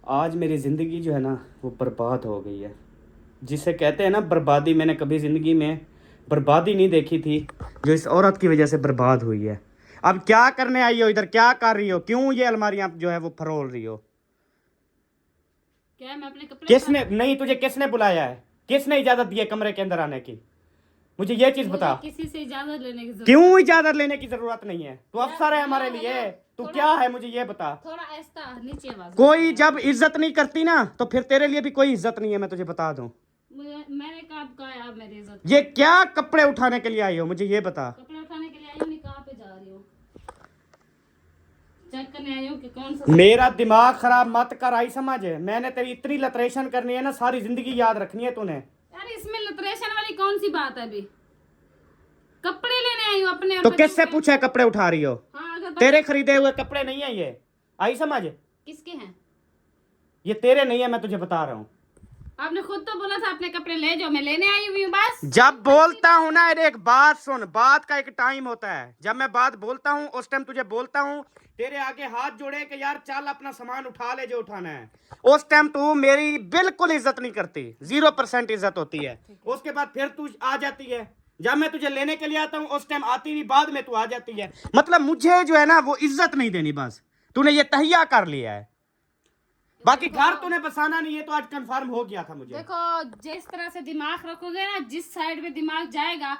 आज मेरी ज़िंदगी जो है ना वो बर्बाद हो गई है। जिसे कहते हैं ना बर्बादी, मैंने कभी ज़िंदगी में बर्बादी नहीं देखी थी जो इस औरत की वजह से बर्बाद हुई है। अब क्या करने आई हो इधर, क्या कर रही हो, क्यों ये अलमारियां जो है वो फरोल रही हो? क्या मैं अपने कपड़े किसने नहीं, तुझे किसने बुलाया है? किसने इजाज़त दी है कमरे के अंदर आने की? मुझे ये चीज़ बता। किसी से इजाजत लेने की जरूरत क्यों इजाज़त लेने की ज़रूरत नहीं है? तू अफसर है हमारे हेलो, लिए, तू थोड़ा- क्या है मुझे ये बता। थोड़ा ऐसा नीचे आवाज कोई जब इज्जत नहीं करती ना तो फिर तेरे लिए भी कोई इज्जत नहीं है, मैं तुझे बता दूं। मैंने कहा है आप मेरी इज्जत ये क्या कपड़े उठाने के लिए आई हो, मुझे ये बता। कपड़े उठाने के लिए आई हूँ, निकाह पे जा रही हूँ, चेक करने आई हूँ कि कौन सा। मेरा दिमाग खराब मत कर, आई समझ। मैंने तेरी इतनी लतरेशन करनी है ना, सारी जिंदगी याद रखनी है तूने। यार इसमें लिटरेशन वाली कौन सी बात है? अभी कपड़े लेने आई हूँ अपने। तो किससे पूछा है कपड़े उठा रही हो? हाँ, अगर तेरे खरीदे हुए कपड़े नहीं है ये, आई समझ। किसके हैं? ये तेरे नहीं है, मैं तुझे बता रहा हूँ। आपने खुद तो बोला था अपने कपड़े ले जाओ, मैं लेने आई हुई हूँ बस। जब बोलता हूँ ना, एक बात सुन, बात का एक टाइम होता है। जब मैं बात बोलता हूँ उस टाइम तुझे बोलता हूँ तेरे आगे हाथ जोड़े कि यार चल अपना सामान उठा ले जो उठाना है। उस टाइम तू मेरी बिल्कुल इज्जत नहीं करती, 0% इज्जत होती है। उसके बाद फिर तू आ जाती है, जब मैं तुझे लेने के लिए आता हूँ उस टाइम आती नहीं, बाद में तू आ जाती है। मतलब मुझे जो है ना वो इज्जत नहीं देनी, बस तूने ये तहिया कर लिया है। बाकी घर तूने बसाना नहीं है, तो आज कंफर्म हो गया था मुझे। देखो जिस तरह से दिमाग रखोगे ना, जिस साइड में दिमाग जाएगा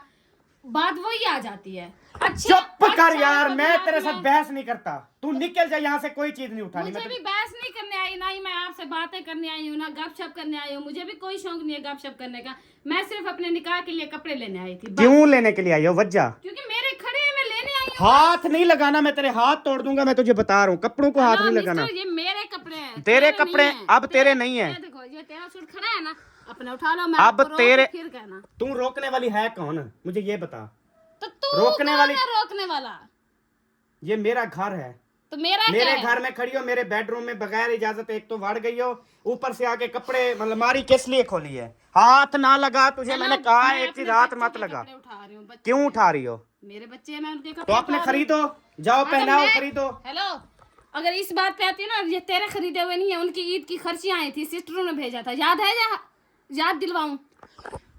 बात वही आ जाती है। चुप कर यार, मैं तेरे साथ बहस नहीं करता, तू निकल जा यहाँ से, कोई चीज नहीं उठानी। मुझे भी बहस नहीं करने आई, ना ही मैं आपसे बातें करने आई हूँ, ना गपशप करने आई हूँ। मुझे भी कोई शौक नहीं है गपशप करने का। मैं सिर्फ अपने निकाह के लिए कपड़े लेने आई थी। क्यों लेने के लिए आई हो वजह? क्योंकि मेरे खड़े हैं, मैं लेने आई हूँ। हाथ नहीं लगाना, मैं तेरे हाथ तोड़ दूंगा, मैं तुझे बता रहा हूँ। कपड़ों को हाथ नहीं लगाना। ये मेरे कपड़े हैं, तेरे कपड़े अब तेरे नहीं है। देखो ये तेरा सूट खड़ा है ना, अपने उठा लो। मैं अब तेरे फिर कहना तू रोकने वाली है कौन, मुझे ये बता। तो तू रोकने वाली, रोकने वाला ये मेरा घर है, तो मेरा मेरे घर में खड़ी हो, मेरे बेडरूम में बगैर इजाजत एक तो वड़ गई हो, ऊपर से आके कपड़े अलमारी किस लिए खोली है? हाथ ना लगा तुझे, मैंने कहा एक चीज, हाथ मत लगा। क्यों उठा रही हो? मेरे बच्चे, मैं उनके कपड़े तो अपने खरीदो, जाओ पहनाओ, खरीदो। हेलो, अगर इस बात पे आती है ना, ये तेरे खरीदे हुए नहीं है, उनकी ईद की खर्चियां आई थी, सिस्टरों ने भेजा था, याद है? याद दिलवाऊं?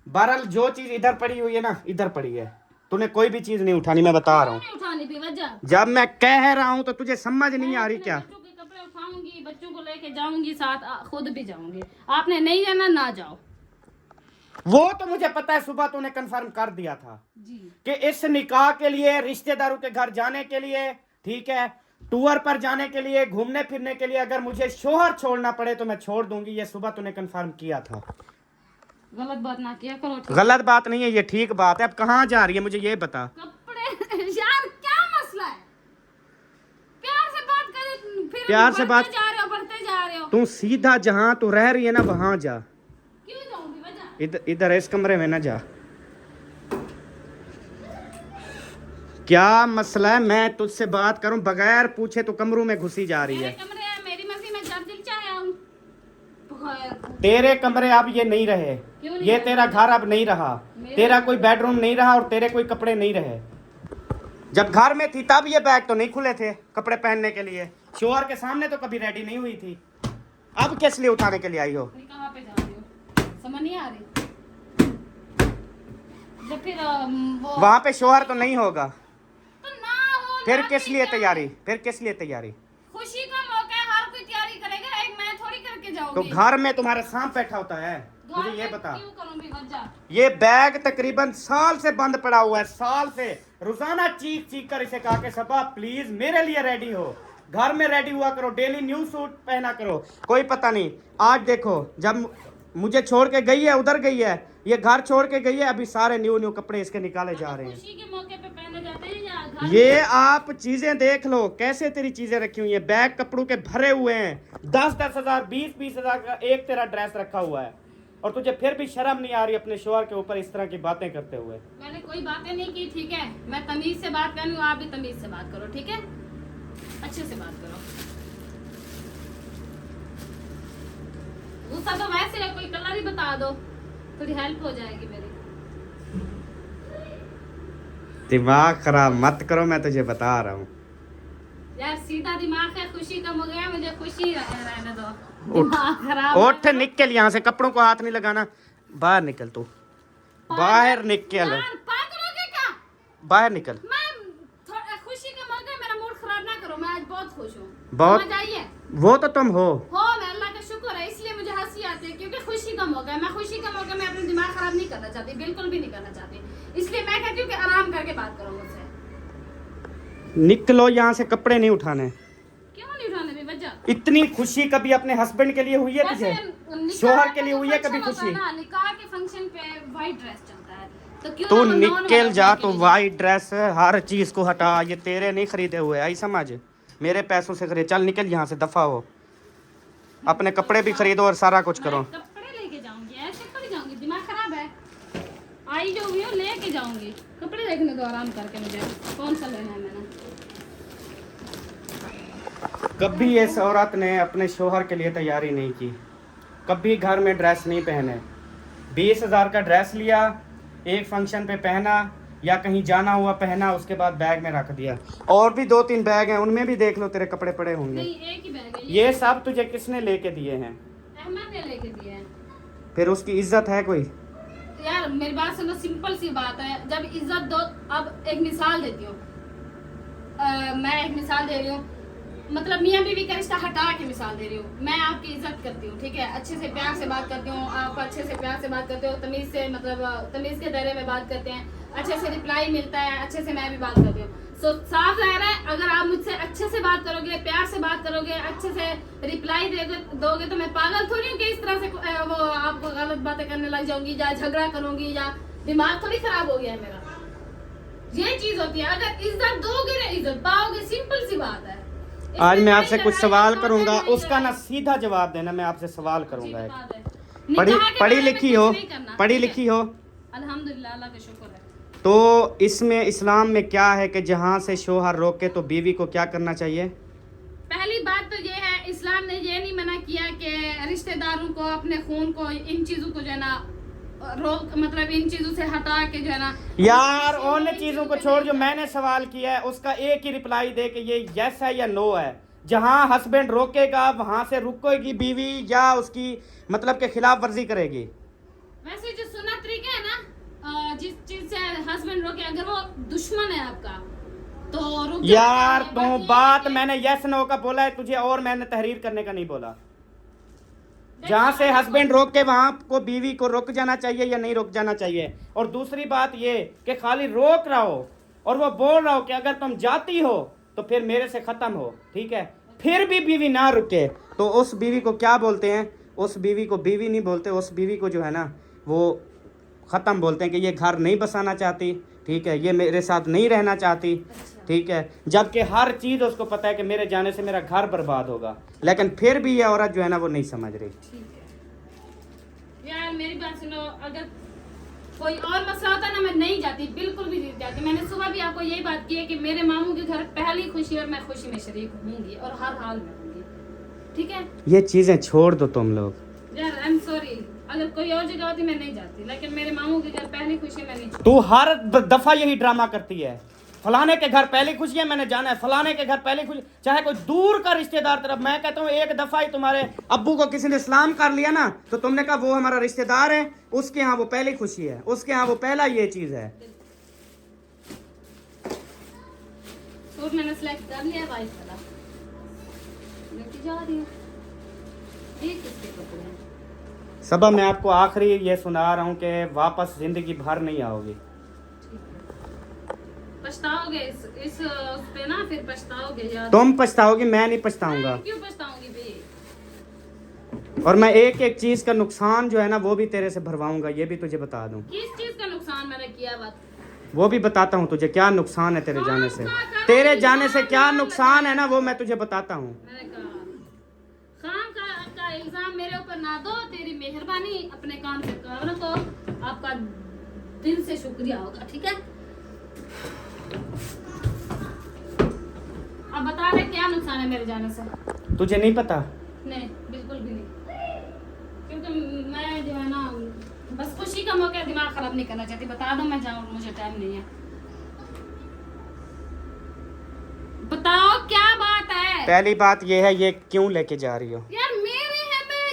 बहरहाल जो चीज इधर पड़ी हुई है ना, इधर पड़ी है। तूने कोई भी चीज नहीं उठानी, मैं बता रहा हूँ। उठानी भी वजह जब मैं कह रहा हूँ तो तुझे समझ नहीं आ रही क्या? बच्चों के कपड़े उठाऊंगी, बच्चों को लेके जाऊंगी साथ, खुद भी जाऊंगी। आपने नहीं जाना, ना जाओ। वो तो मुझे पता है, सुबह तूने कंफर्म कर दिया था जी कि इस निकाह के लिए, रिश्तेदारों के घर जाने के लिए, ठीक है, टूर पर जाने के लिए, घूमने फिरने के लिए, अगर मुझे शोहर छोड़ना पड़े तो मैं छोड़ दूंगी। ये सुबह तूने कंफर्म किया था। गलत बात ना किया करो। गलत बात नहीं है, ये ठीक बात है। अब कहाँ जा रही है मुझे ये बता। कपड़े यार क्या मसला है? प्यार से बात करे, फिर प्यार से बात जा रहे हो, बढ़ते जा रहे हो। तू सीधा जहां तू रह रही है ना वहां जा। क्यों जाऊंगी वजह? इधर इधर इस कमरे में ना जा। क्या मसला है? मैं तुझसे बात करूं बगैर पूछे तो कमरों में घुसी जा रही है। मेरे कमरे हैं, मेरी मर्जी, मैं जब दिल चाहे आऊं। तेरे कमरे अब ये नहीं रहे, ये तेरा घर अब नहीं रहा, तेरा कोई बेडरूम नहीं रहा और तेरे कोई कपड़े नहीं रहे। जब घर में थी तब ये बैग तो नहीं खुले थे कपड़े पहनने के लिए, शोहर के सामने तो कभी रेडी नहीं हुई थी। अब किस लिए उठाने के लिए आई हो? कहाँ पे जा रही हो, समझ नहीं आ रही? जब फिर वहां पे शोहर तो नहीं होगा, तो ना हो, फिर ना किस नहीं लिए क्या? तैयारी? फिर किस लिए तैयारी? खुशी का मौका है, हर कोई तैयारी करेगा, एक मैं थोड़ी करके तो जाऊंगी। घर में तुम्हारा सांप बैठा होता है, मुझे ये बता। क्यों करूंगी वजह? ये बैग तकरीबन साल से बंद पड़ा हुआ है, साल से। रोजाना चीख चीख कर इसे कहा कि सबा प्लीज मेरे लिए रेडी हो, घर में रेडी हुआ करो, डेली न्यू सूट पहना करो। कोई पता नहीं, आज देखो जब मुझे छोड़ के गई है, उधर गई है, ये घर छोड़ के गई है, अभी सारे न्यू न्यू कपड़े इसके निकाले जा रहे हैं। खुशी के मौके पे पहने जाते हैं या घर ये आप चीजें देख लो कैसे तेरी चीजें रखी हुई है, बैग कपड़ों के भरे हुए हैं। 10-10 हजार, 20-20 हजार का एक तेरा ड्रेस रखा हुआ है, और तुझे फिर भी शर्म नहीं आ रही अपने शोहर के ऊपर इस तरह की बातें करते हुए? मैंने कोई बातें नहीं की, ठीक है? मैं तमीज से बात कर रही हूँ, आप भी तमीज से बात करो, ठीक है? अच्छे से बात करो। गुस्सा तो वैसे है, कोई कलर ही बता दो, थोड़ी हेल्प हो जाएगी मेरी। दिमाग खराब मत करो, मैं तुझे बता रहा हूँ। यार सीधा दिमाग है, खुशी कम हो गया, मुझे खुशी रहने दो, दिमाग खराब उठ निकल यहाँ से, कपड़ों को हाथ नहीं लगाना, बाहर निकल तू, बाहर निकल, यार पागल हो गए क्या? बाहर निकल। मैं थोड़ा खुशी कम हो गया, मेरा मूड खराब ना करो, मैं आज बहुत खुश हूँ। बहुत, समझ आई है? वो तो तुम हो, मैं अल्लाह का शुक्र है, इसलिए मुझे हंसी आती है क्योंकि खुशी कम हो गया। मैं खुशी कम हो गया, मैं अपना दिमाग खराब नहीं करना चाहती, बिल्कुल भी नहीं करना चाहती, इसलिए मैं कहती हूँ कि आराम करके बात करो मुझसे। निकलो यहाँ से, कपड़े नहीं उठाने। क्यों नहीं उठाने भी वजह? इतनी खुशी कभी अपने हस्बैंड के लिए हुई है तुझे, शोहर के लिए हुई है कभी खुशी? निकाह के फंक्शन पे वाइट ड्रेस चलता है, तो क्यों तू ना हम नॉन निकल जा, वाइट तो के वाइट ड्रेस हर चीज को हटा, ये तेरे नहीं खरीदे हुए, आई समझ, मेरे पैसों से खरीद। चल निकल यहाँ से, दफा हो, अपने कपड़े भी खरीदो और सारा कुछ करो। मैं कपड़े लेके जाऊंगी, ऐसे थोड़ी जाऊंगी, दिमाग खराब है। आई जो हुई हूँ लेके जाऊंगी, कपड़े देखने दो आराम करके, मुझे कौन सा लेना है मैंने। कभी इस औरत ने अपने शोहर के लिए तैयारी नहीं की, कभी घर में ड्रेस नहीं पहने, 20,000 का ड्रेस लिया, एक फंक्शन पे पहना या कहीं जाना हुआ पहना, उसके बाद बैग में रख दिया। और भी 2-3 बैग हैं, उनमें भी देख लो तेरे कपड़े पड़े होंगे। नहीं, एक ही बैग है ये सब तुझे किसने लेके दिए हैं? अहमद ने लेके दिए हैं। फिर उसकी इज्जत है कोई? यार मेरी बात सुनो, सिंपल सी बात है, जब इज्जत दो। अब एक मिसाल देती हूँ, मैं एक मिसाल दे रही हूँ, मतलब मियाँ बीवी का रिश्ता हटा के मिसाल दे रही हूँ। मैं आपकी इज्जत करती हूँ, ठीक है, अच्छे से प्यार से बात करती हूँ, आप अच्छे से प्यार से बात करते हो, तमीज से, मतलब तमीज के दायरे में बात करते हैं, अच्छे से रिप्लाई मिलता है, अच्छे से मैं भी बात करती हूँ। सो साफ जाहिर है, अगर आप मुझसे अच्छे से बात करोगे, प्यार से बात करोगे, अच्छे से रिप्लाई दोगे, तो मैं पागल थोड़ी हूँ कि इस तरह से वो आपको गलत बातें करने लग जाऊंगी या झगड़ा करूंगी, या दिमाग थोड़ी खराब हो गया है मेरा। ये चीज होती है, अगर इज्जत दोगे ना इज्जत पाओगे, सिंपल सी बात है। आज मैं आपसे कुछ सवाल करूंगा, उसका ना सीधा जवाब देना। मैं आपसे सवाल करूंगा एक, पढ़ी लिखी हो, पढ़ी लिखी हो? अल्हम्दुलिल्लाह, अल्लाह का शुक्र है। तो इसमें इस्लाम में क्या है कि जहाँ से शोहर रोके तो बीवी को क्या करना चाहिए? पहली बात तो ये है, इस्लाम ने ये नहीं मना किया कि रिश्तेदारों को, अपने खून को, इन चीजों को जो है ना रोक, मतलब इन चीजों से हटा के जो है ना। यार उन चीजों को छोड़, जो मैंने सवाल किया है उसका एक ही रिप्लाई दे कि ये यस है या नो है। जहाँ हस्बैंड रोकेगा वहां से रुकेगी बीवी, या उसकी मतलब के खिलाफ वर्जी करेगी? वैसे जो सुन्नत तरीका है ना, जिस चीज से हस्बैंड रोके, अगर वो दुश्मन है आपका तो रुक यार जाता है। तो बात मैंने यस नो का बोला है तुझे, और मैंने तहरीर करने का नहीं बोला। जहाँ से हस्बैंड रोक के वहां को बीवी को रुक जाना चाहिए या नहीं रुक जाना चाहिए। और दूसरी बात ये कि खाली रोक रहा हो और वो बोल रहा हो कि अगर तुम जाती हो तो फिर मेरे से खत्म हो, ठीक है, फिर भी बीवी ना रुके तो उस बीवी को क्या बोलते हैं? उस बीवी को बीवी नहीं बोलते, उस बीवी को जो है ना वो ख़त्म बोलते हैं कि ये घर नहीं बसाना चाहती, ठीक है, ये मेरे साथ नहीं रहना चाहती, ठीक है, जबकि हर चीज़ उसको पता है कि मेरे जाने से मेरा घर बर्बाद होगा, लेकिन फिर भी ये औरत जो है ना वो नहीं समझ रही। ठीक है यार, मेरी बात सुनो, अगर कोई और मसला होता ना, मैं नहीं जाती, बिल्कुल भी नहीं जाती। मैंने सुबह भी आपको यही बात की है कि मेरे मामू के घर पहली खुशी और मैं खुशी में शरीक होंगी और हर हाल में होंगी, ठीक है। ये चीज़ें छोड़ दो तुम लोग। यार आई एम सॉरी, अगर कोई और जगह होती मैं नहीं जाती, लेकिन मेरे मामू के घर पहली खुशी में नहीं। तू हर दफा यही ड्रामा करती है, फलाने के घर पहली खुशी है, मैंने जाना है फलाने के घर पहली खुशी, चाहे कोई दूर का रिश्तेदार तरफ। मैं कहता हूँ एक दफा ही तुम्हारे अब्बू को किसी ने इस्लाम कर लिया ना, तो तुमने कहा वो हमारा रिश्तेदार है, उसके यहाँ वो पहली खुशी है, उसके यहाँ वो पहला ये चीज है। सूट मैंने सिलेक्ट कर लिया वाइट वाला, लेके जा रही हूँ। ये किसके कपड़े हैं? सबा मैं आपको आखिरी ये सुना रहा हूँ कि वापस जिंदगी भर नहीं आओगी। पछताओगे इस पे ना, फिर पछताओगे यार। तुम पछताओगी, मैं नहीं पछताऊंगा। क्यों पछताऊंगी भाई? और मैं एक एक चीज का नुकसान जो है ना वो भी तेरे से भरवाऊंगा, ये भी तुझे बता दूं। किस चीज का नुकसान मैंने किया? बात वो भी बताता हूँ तुझे, क्या नुकसान है तेरे जाने से, तेरे जाने से क्या नुकसान है ना वो मैं तुझे बताता हूँ। मैंने कहा खाम का इल्जाम मेरे ऊपर ना दो, तेरी मेहरबानी, अपने काम से काम रखो, आपका दिल से शुक्रिया होगा, ठीक है। अब बता रहे क्या नुकसान है मेरे जाने से? तुझे नहीं पता? नहीं, बिल्कुल भी नहीं, क्योंकि मैं जो है ना बस खुशी का मौका, दिमाग खराब नहीं करना चाहती। बता दो मैं जाऊँ, मुझे टाइम नहीं है। बताओ क्या बात है? पहली बात ये है, ये क्यों लेके जा रही हो? यार मेरे है, मैं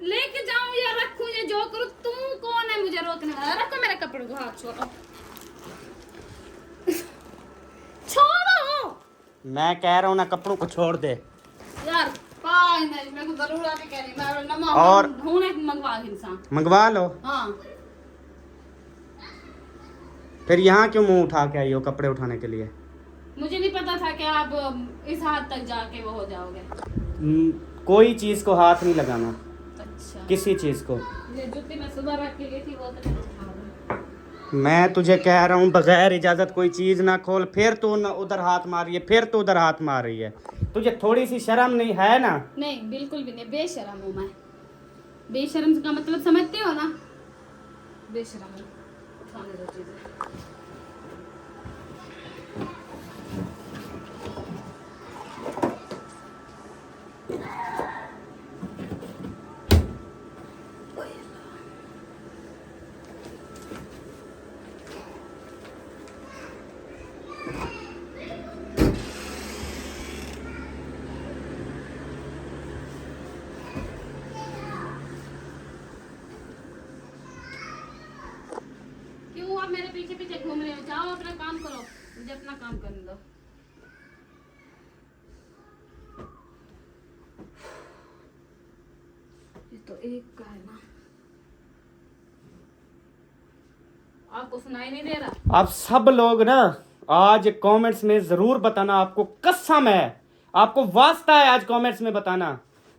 लेके जाऊं या रखूं या जो करूं, तुम कौन है मुझे रोकने वाला? रखो मेरे कपड़े को, हाथ छोड़ो। छोड़ो। मैं कह रहा हूँ ना, कपड़ों को छोड़ दे यार पाए नहीं, मेरे को जरूरत है, कह रही मैं नमक और ढूंढे मंगवा के इंसान। मंगवा लो। हाँ फिर यहाँ क्यों मुंह उठा के आई हो कपड़े उठाने के लिए? मुझे नहीं पता था कि आप इस हाथ तक जाके वो हो जाओगे। कोई चीज को हाथ नहीं लगाना, अच्छा किसी चीज को। ये जूती मैं सुबह रख के गई थी, वो तो मैं उठा रही हूं। मैं तुझे कह रहा हूँ बगैर इजाजत कोई चीज ना खोल, फिर तू न उधर हाथ मार रही है, फिर तू उधर हाथ मार रही है। तुझे थोड़ी सी शर्म नहीं है ना? नहीं बिल्कुल भी नहीं, बेशरम हूँ मैं। बेशरम का मतलब समझते हो ना? बेशरम हूँ। उठाने दो चीजें। क्यों आप मेरे पीछे पीछे घूम रहे हो? जाओ अपना काम करो, मुझे अपना काम करने दो। ये तो एक का है ना, आपको सुनाई नहीं दे रहा? आप सब लोग ना आज कमेंट्स में जरूर बताना, आपको कसम है, आपको वास्ता है आज कमेंट्स में बताना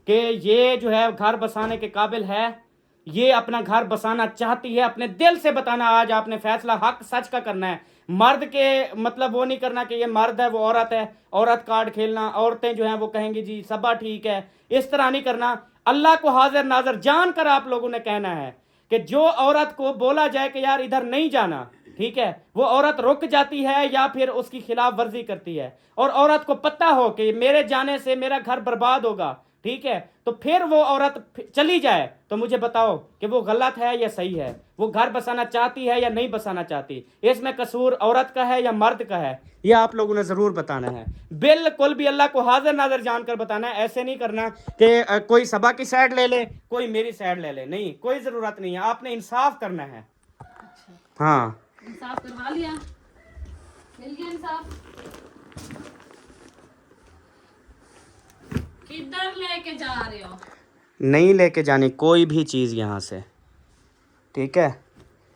कि ये जो है घर बसाने के काबिल है, ये अपना घर बसाना चाहती है। अपने दिल से बताना, आज आपने फैसला हक सच का करना है। मर्द के मतलब वो नहीं करना कि ये मर्द है वो औरत है, औरत कार्ड खेलना, औरतें जो हैं वो कहेंगी जी सबा ठीक है, इस तरह नहीं करना। अल्लाह को हाजिर नाजर जान कर आप लोगों ने कहना है कि जो औरत को बोला जाए कि यार इधर नहीं जाना, ठीक है, वो औरत रुक जाती है या फिर उसकी खिलाफ वर्जी करती है, और औरत को पता हो कि मेरे जाने से मेरा घर बर्बाद होगा, ठीक है, तो फिर वो औरत चली जाए, तो मुझे बताओ कि वो गलत है या सही है? वो घर बसाना चाहती है या नहीं बसाना चाहती? इसमें कसूर औरत का है या मर्द का है? ये आप लोगों ने जरूर बताना है, बिल्कुल भी अल्लाह को हाजिर नाजर जानकर बताना है। ऐसे नहीं करना कि कोई सबा की साइड ले ले, कोई मेरी साइड ले ले, नहीं, कोई जरूरत नहीं है, आपने इंसाफ करना है। अच्छा हाँ इंसाफ करवा लिया, मिल गया इंसाफ। किधर लेके जा रहे हो? नहीं लेके जानी कोई भी चीज यहाँ से, ठीक है?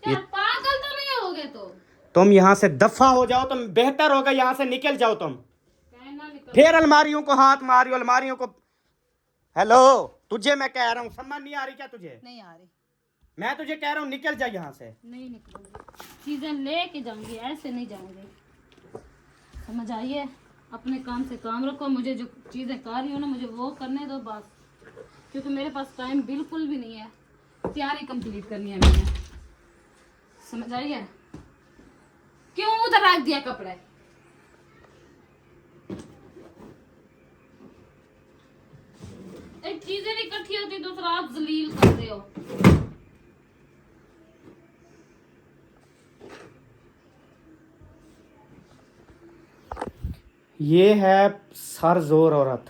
यार पागल तो नहीं होगे? तो तुम यहाँ से दफा हो जाओ, तुम बेहतर होगा, यहाँ से निकल जाओ तुम। कहना निकल। फिर अलमारियों को हाथ मारियो, अलमारियों को। हेलो, तुझे मैं कह रहा हूँ, समझ नहीं आ रही क्या तुझे? नहीं आ रही। मैं तुझे कह रहा हूँ निकल जा यहाँ से। नहीं निकलूंगी, चीजें लेके जाऊंगी, ऐसे नहीं जाऊंगी। समझ आइए, अपने काम से काम रखो, मुझे जो चीजें कर रही हो ना मुझे वो करने दो बस, क्योंकि मेरे पास टाइम बिल्कुल भी नहीं है, तैयारी कंप्लीट करनी है मैंने। समझ आइए? क्यों उधर रख दिया कपड़े? एक चीजें नहीं इकट्ठी होती, दूसरा आप जलील करते हो। ये है सरजोर औरत,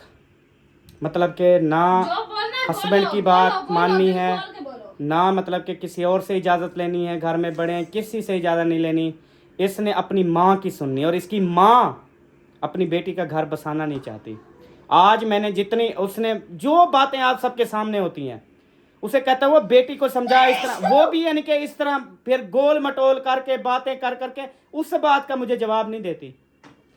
मतलब कि ना जो बोलना है हस्बैंड बोलो, की बात बोलो, माननी बोलो, है, दिल खोल के बोलो। ना मतलब कि किसी और से इजाज़त लेनी है, घर में बड़े हैं किसी से इजाज़त नहीं लेनी, इसने अपनी माँ की सुननी। और इसकी माँ अपनी बेटी का घर बसाना नहीं चाहती। आज मैंने जितनी उसने जो बातें आप सबके सामने होती हैं, उसे कहता है वो बेटी को समझा इस तरह, वो भी यानी कि इस तरह फिर गोल मटोल करके बातें कर करके उस बात का मुझे जवाब नहीं देती,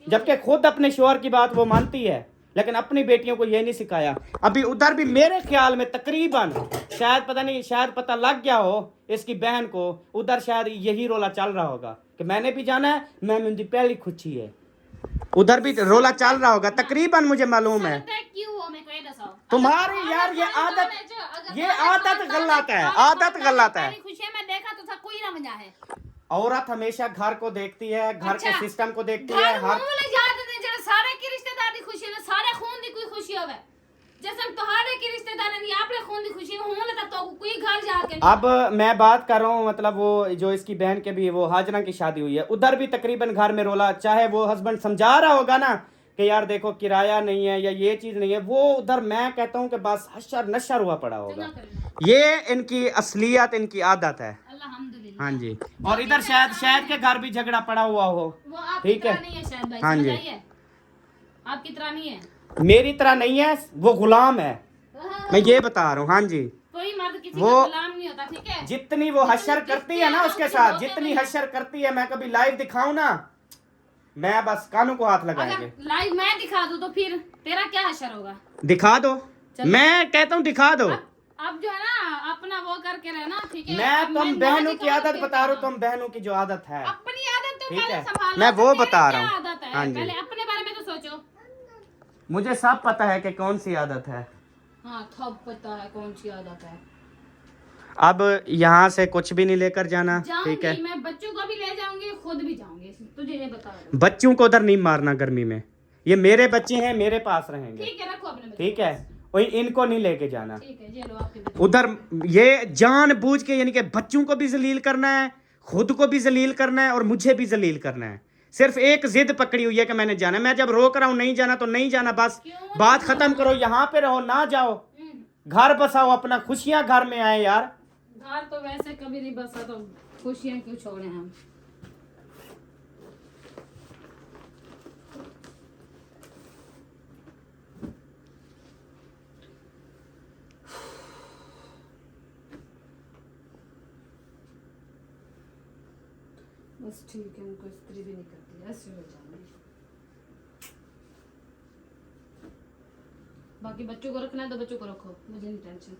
जबकि खुद अपने शोहर की बात वो मानती है, लेकिन अपनी बेटियों को ये नहीं सिखाया। अभी उधर भी मेरे ख्याल में तकरीबन शायद पता नहीं, शायद पता लग गया हो इसकी बहन को, उधर शायद यही रोला चल रहा होगा कि मैंने भी जाना है, मैं मुझे पहली खुशी है, उधर भी रोला चल रहा होगा तकरीबन, मुझे मालूम है। क्यों हो मैं कह दसाओ तुम्हारी यार ये आदत गलत है, आदत गलत है। खुशी में देखा तो था कोई ना मजा है। औरत हमेशा घर को देखती है, घर के सिस्टम को देखती है। हर सारे की रिश्तेदार दी खुशी में सारे खून दी कोई खुशी होवे, जैसे तुम्हारे की रिश्तेदार नहीं आपने खून दी खुशी में होने तक तो कोई घर जाके। अब मैं बात कर रहा हूँ, मतलब वो जो इसकी बहन के भी वो हाजरा की शादी हुई है, उधर भी तकरीबन घर में रोला, चाहे वो हस्बैंड समझा रहा होगा ना कि यार देखो किराया नहीं है या ये चीज नहीं है, वो उधर मैं कहता हूँ कि बस हशर नशर हुआ पड़ा होगा। ये इनकी असलियत, इनकी आदत है। अल्हम्दुलिल्लाह। हाँ जी। और इधर शायद के घर भी झगड़ा पड़ा हुआ हो। वो आपकी ठीक है। तरह नहीं है शायद भाई, हाँ समझ जी। आई है? आपकी तरह नहीं है। मेरी तरह नहीं है, वो गुलाम है, मैं ये बता रहा हूँ। हाँ जी। कोई मर्द किसी वो- का गुलाम नहीं होता, ठीक है? जितनी वो हशर करती है ना उसके साथ, जितनी हशर करती है, मैं कभी लाइव दिखाऊं ना, मैं बस कानों को हाथ लगाएंगे। अगर लाइव मैं दिखा दूं तो फिर तेरा क्या हशर होगा? दिखा दो, मैं कहता हूँ दिखा दो। अब जो है ना अपना वो करके रहना, ठीक है? मैं अब तुम ना बहनों की दिखाऊं आदत फिर बता रहा हूँ, क्या? तुम बहनों की जो आदत है, अपनी आदत तो ठीक पहले है, संभालो। मैं वो तेरी बता क्या रहा हूँ। आदत है? हाँ जी। पहले अपने बारे में तो सोचो। मुझे सब पता है कि कौन सी आदत है। हाँ, सब पता है कौन सी आदत है। अब यहाँ से कुछ भी नहीं लेकर जाना, ठीक है? जाऊंगी मैं, बच्चों को भी ले जाऊंगी, खुद भी जाऊंगी, तुझे ये बता रहा हूं। बच्चों को उधर नहीं मारना गर्मी में, ये मेरे बच्चे हैं, मेरे पास रहेंगे, ठीक है, रखो अपने बच्चों ठीक को। है? वही इनको नहीं लेके जाना। ठीक है, ये लो आपके बच्चे। उधर ये जानबूझ के, यानी कि बच्चों को भी जलील करना है, खुद को भी जलील करना है और मुझे भी जलील करना है। सिर्फ एक जिद पकड़ी हुई है कि मैंने जाना है। मैं जब रोक रहा हूं नहीं जाना तो नहीं जाना, बस क्यों बात नहीं खत्म करो, यहाँ पे रहो, ना जाओ, घर बसाओ अपना, खुशियां घर में आए यार। घर तो वैसे कभी नहीं बसा, तो खुशियां क्यों छोड़े हम? बस ठीक है, उनको स्त्री भी नहीं करती, ऐसे हो जाएंगे। बाकी बच्चों को रखना है तो बच्चों को रखो, मुझे नहीं टेंशन।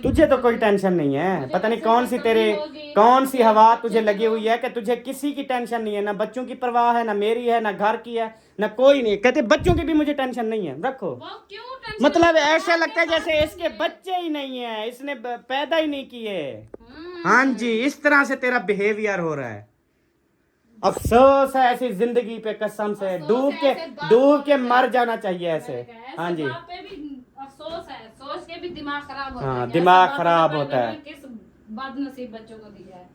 तुझे तो कोई टेंशन नहीं है, मुझे पता नहीं बस कौन सी कमी तेरे होगी, कौन सी हवा बच्चे तुझे लगी देखो। हुई है कि तुझे किसी की टेंशन नहीं है, ना बच्चों की परवाह है, ना मेरी है, ना घर की है, ना कोई नहीं। कहते बच्चों की भी मुझे टेंशन नहीं है, रखो। वो क्यों टेंशन? मतलब ऐसा लगता है जैसे इसके बच्चे ही नहीं है, इसने पैदा ही नहीं किए। हाँ जी, इस तरह से तेरा बिहेवियर हो रहा है। अफसोस है ऐसी जिंदगी पे, कसम से डूब के मर जाना चाहिए ऐसे। हाँ जी। बाप पे भी अफसोस है, सोच के भी दिमाग खराब होता है। हाँ, कि दिमाग ऐसा बाप खराब पैदा होता है। किस बदनसीब बच्चों को दिया है।